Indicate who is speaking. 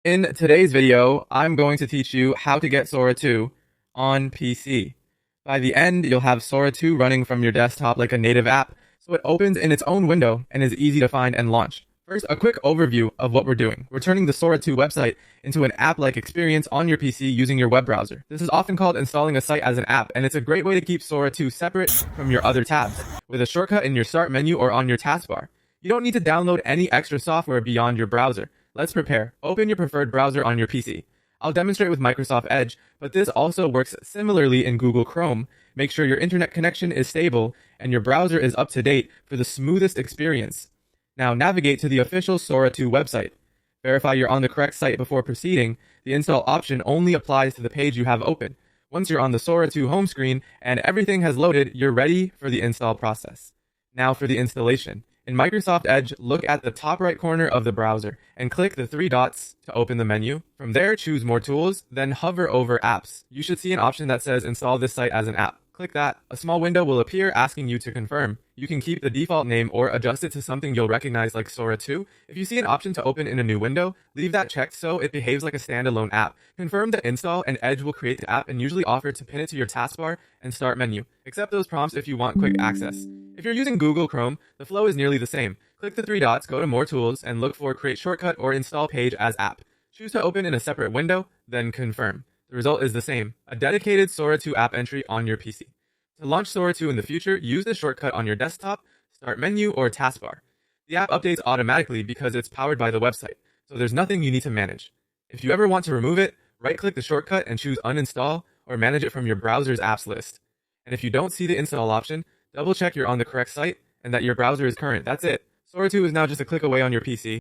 Speaker 1: In today's video, I'm going to teach you how to get Sora 2 on PC. By the end, you'll have Sora 2 running from your desktop like a native app, so it opens in its own window and is easy to find and launch. First, a quick overview of what we're doing. We're turning the Sora 2 website into an app-like experience on your PC using your web browser. This is often called installing a site as an app, and it's a great way to keep Sora 2 separate from your other tabs, with a shortcut in your start menu or on your taskbar. You don't need to download any extra software beyond your browser. Let's prepare. Open your preferred browser on your PC. I'll demonstrate with Microsoft Edge, but this also works similarly in Google Chrome. Make sure your internet connection is stable and your browser is up to date for the smoothest experience. Now navigate to the official Sora 2 website. Verify you're on the correct site before proceeding. The install option only applies to the page you have open. Once you're on the Sora 2 home screen and everything has loaded, you're ready for the install process. Now for the installation. In Microsoft Edge, look at the top right corner of the browser and click the three dots to open the menu. From there, choose More Tools, then hover over Apps. You should see an option that says Install this site as an app. Click that. A small window will appear asking you to confirm. You can keep the default name or adjust it to something you'll recognize like Sora 2. If you see an option to open in a new window, leave that checked so it behaves like a standalone app. Confirm the install and Edge will create the app and usually offer to pin it to your taskbar and start menu. Accept those prompts if you want quick access. If you're using Google Chrome, the flow is nearly the same. Click the three dots, go to More Tools, and look for Create Shortcut or Install Page as App. Choose to open in a separate window, then confirm. The result is the same, a dedicated Sora 2 app entry on your PC. To launch Sora 2 in the future, use the shortcut on your desktop, start menu, or taskbar. The app updates automatically because it's powered by the website, so there's nothing you need to manage. If you ever want to remove it, right-click the shortcut and choose Uninstall or manage it from your browser's apps list. And if you don't see the install option, double-check you're on the correct site and that your browser is current. That's it. Sora 2 is now just a click away on your PC.